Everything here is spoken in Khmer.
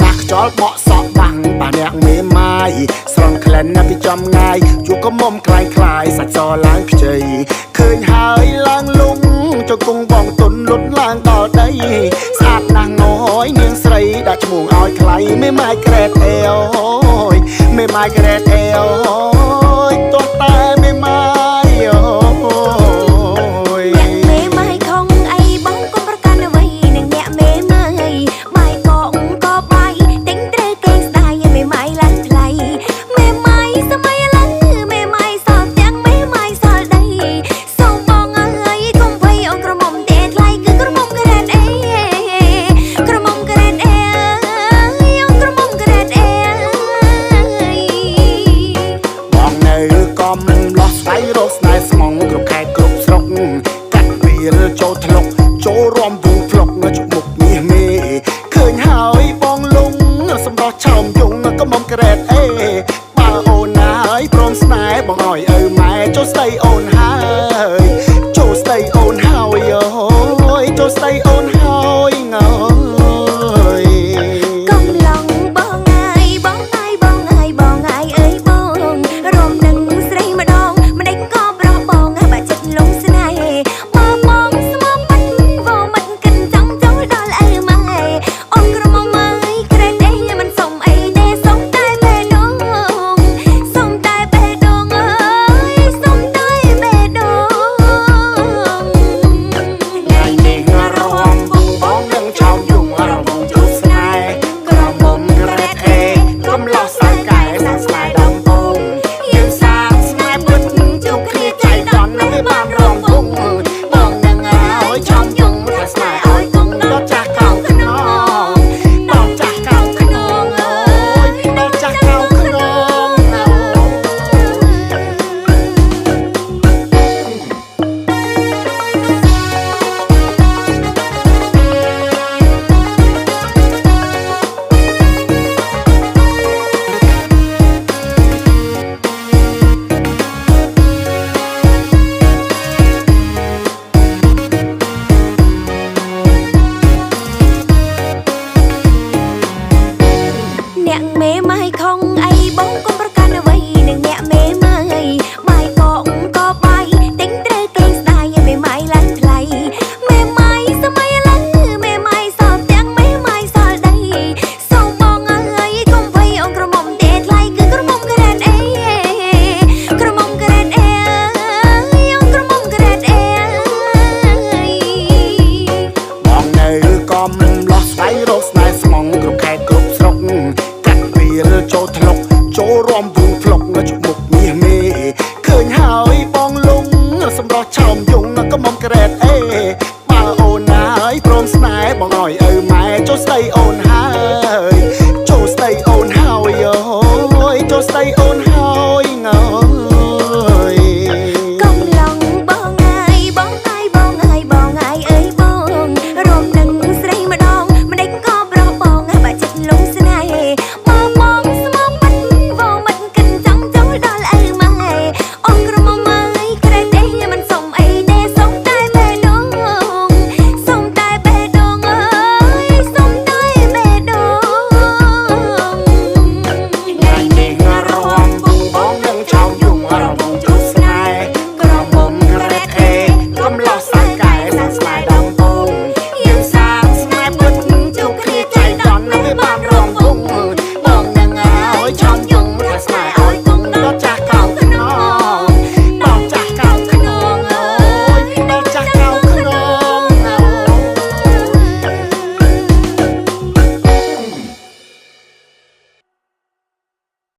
ណាស់ខ្យល់បក់សក់បាំងប៉ះអ្នកមេម៉ាយស្រង់ក្លិនណាពីចំងាយជួក៏មុំខ្លាយខ្លាយសាច់សឡើងខ្ចីឃើញហើយឡើងលំចង្គង់បងទុនលុតឡើងដល់ដីស្អាតណាស់ងយនាងស្រីដាក់ឈ្មោះឲ្យខ្លៃមេម៉ាយក្រែតអេអូយមេម៉ាយក្រែតអេអូយទោះតែមេម៉ាយអូយអ្នកមេម៉ាយខំអីបងកុំប្រកាន់អ្វីនឹងអ្នកមេម៉ាយម៉ាយកងក៏បាយទិញត្រូវគេស្ដាយមេម៉ាយឡើងថ្លៃមេម៉ាយសម័យឥឡូវមេម៉ាយសល់ទាំងមេម៉ាយសល់ដីសូមបងអើយកុំភ័យអូនក្រមុំទេថ្លៃគឺក្រមុំក្រែតអេក្រមុំក្រែតអេអូនក្រមុំក្រែតអេបងនៅកំលោះស្វ័យរស់ស្នេហ៍ស្មងគ្រប់ខេត្តគ្រប់ស្រុកកាត់រៀលចូលធ្លុកចូលរំវងធ្លុកជុកមុខមាសមេឃើញហើយបងលងសម្រស់ឆោមយងក៏មុំក្រែតអេបើអូនណាយព្រមស្នេហ៍បងឲ្យឪម៉ែចូលស្ដីអូនហើយចូលស្ដីអូនហើយអូយចូលស្ដីអូនហើយងើយកំឡុងបងអើយបងអើយបងអើយបងអើយអើយបងរំនឹងស្រីម្ដងម្ដេចក៏ប្រោះបងបាក់ចិត្តលងស្នេហ៍បើបងស្មោះមិនវមិនកិនចង់ចូលដល់ឪម៉ែអូនក្រមុំអើយក្រែតអីមិនសុំអីទេសុំតែបេះដូងសុំតែបេះដូងអើយសុំតែបេះដូងថ្ងៃនេះរំវងបងនឹងឆោមយងរំវងជួបស្នេហ៍ក្រមុំក្រែតអេកុំលោះសៅកែសាស្លាយដំពងយើងសាស្នេហ៍ពិតជួបគ្នាចៃដន្យនៅបានរំវងបងនឹងឲ្យឆោមយងថាស្នេហ៍ឲ្យគង់ដល់ចាស់កោងខ្នងដល់ចាស់កោងខ្នងអើយដល់ចាស់កោងខ្នងអ្នកមេម៉ា